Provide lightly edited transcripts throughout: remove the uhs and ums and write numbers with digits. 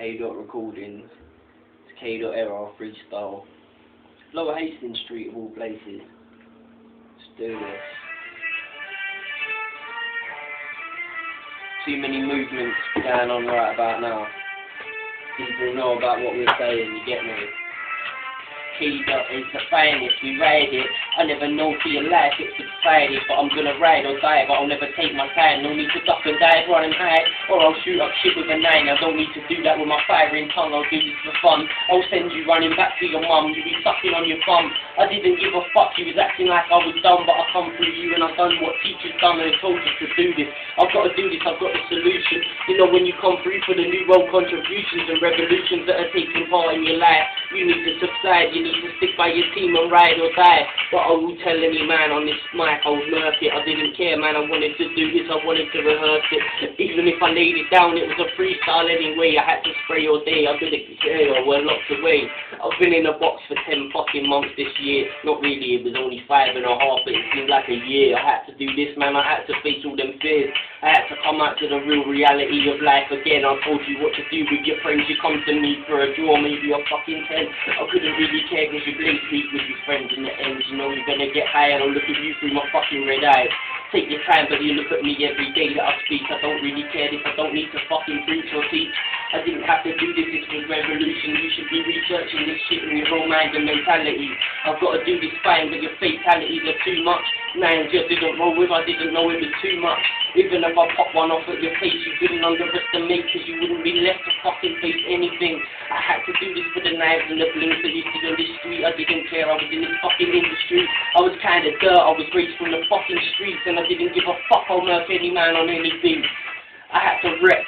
Recordings. It's K.Era freestyle. Lower Hastings Street of all places. Let's do this. Too many movements going on right about now. People know about what we're saying, you get me? K.Dot is the finest, we ride it. I never know for your life it's exciting, but I'm gonna ride or die, but I'll never take my time. No need to duck and dive, run and hide, or I'll shoot up shit with a 9. I don't need to do that with my firing tongue, I'll do this for fun. I'll send you running back to your mum, you be sucking on your bum. I didn't give a fuck, you was acting like I was dumb, but I come through you and I've done what teachers done and told you to do this. I've got to do this, I've got the solution. You know when you come through for the new world contributions and revolutions that are taking part in your life, you need to subside, you need to stick by your team and ride or die. But I will tell any man on this mic, I'll murk it. I didn't care, man, I wanted to do this, I wanted to rehearse it. Even if I laid it down, it was a freestyle anyway. I had to spray all day, I didn't care, I were locked away. I've been in a box for 10 fucking months this year. Not really, it was only 5.5, but it seemed like a year. I had to do this, man, I had to face all them fears. I had to come out to the real reality of life again. I told you what to do with your friends. You come to me for a draw, maybe a fucking 10. I couldn't really care because you play sleep with your friends in the end. You know you're gonna get high and I'll look at you through my fucking red eyes. Take your time, but you look at me every day that I speak. I don't really care if I don't need to fucking preach or teach. I didn't have to do this, this was revolution. You should be researching this shit in your own mind and mentality. I've got to do this fine, but your fatalities are too much. Man, just didn't roll with, I didn't know it was too much. Even if I pop one off at your face, you didn't underestimate, because you wouldn't be left to fucking face anything. I had to do this for the knives and the blings that you see on this street. I didn't care, I was in this fucking industry. I was kind of dirt, I was raised from the fucking streets, and I didn't give a fuck, I'll murk any man on anything. I had to rep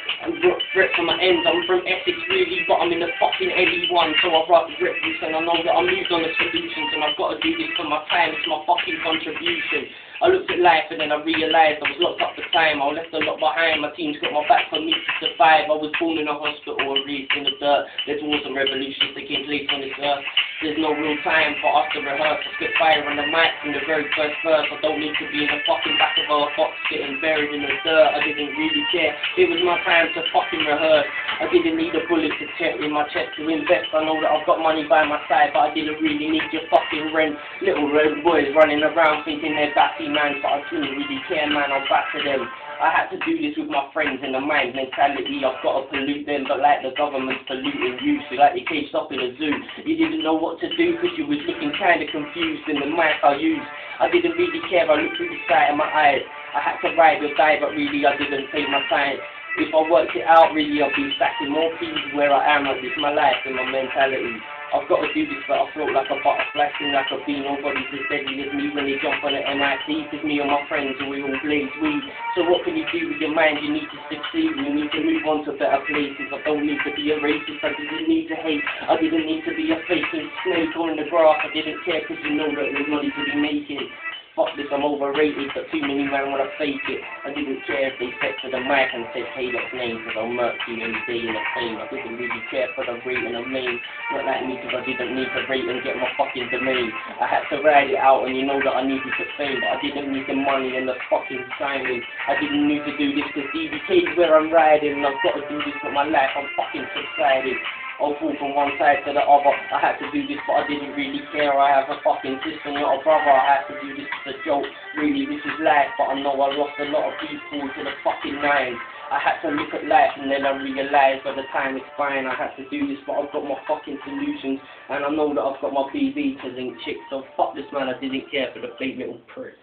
for my ends. I'm from Essex really, but I'm in the fucking LE1, so I rep this and I know that I'm moved on the solutions and I've got to do this for my time, it's my fucking contribution. I looked at life and then I realised I was locked up for time. I left a lot behind, my team's got my back for me to survive. I was born in a hospital and raised in the dirt. There's wars and revolutions taking place on this earth. There's no real time for us to rehearse. I spit fire on the mic from the very first verse. I don't need to be in the fucking back of a box getting buried in the dirt. I didn't really care. It was my time to fucking rehearse. I didn't need a bullet to check in my chest to invest. I know that I've got money by my side, but I didn't really need your fucking rent. Little red boys running around thinking they're batty man, but I didn't really care, man. I'll back to them. I had to do this with my friends in the mind mentality. I've got to pollute them, but like the government's polluting you, so like they caged up in a zoo. You didn't know what to do because you was looking kind of confused in the mic I used. I didn't really care, I looked through the sight of my eyes. I had to ride or die, but really I didn't take my time. If I worked it out, really I'd be stacking more peas where I am. Like this is my life and my mentality. I've got to do this, but I float like a butterfly, sing like a bee. Nobody's as deadly as me when they jump on the MIT. Cause me and my friends, we all blaze weed. So what can you do with your mind? You need to succeed. You need to move on to better places. I don't need to be a racist. I didn't need to hate. I didn't need to be a faking snake on the grass. I didn't care cause you know that there's money to be making. Fuck this, I'm overrated, but too many men wanna fake it. I didn't care if they stepped to the mic and said K.Dot's name, cause I'll murk you any day in the fame. I didn't really care for the rate and the main. Not like me, cause I didn't need to rate and get my fucking domain. I had to ride it out, and you know that I needed the fame, but I didn't need the money and the fucking signing. I didn't need to do this cause DBK's where I'm riding, and I've got to do this for my life. I'm fucking subsiding. I'll fall from one side to the other. I had to do this, but I didn't really care. I have a fucking sister, not a brother. I had to do this as a joke. Really, this is life, but I know I lost a lot of people to the fucking nines. I had to look at life and then I realised by the time it's fine. I had to do this, but I've got my fucking solutions. And I know that I've got my BB to link chicks. So fuck this man, I didn't care for the fake little prick.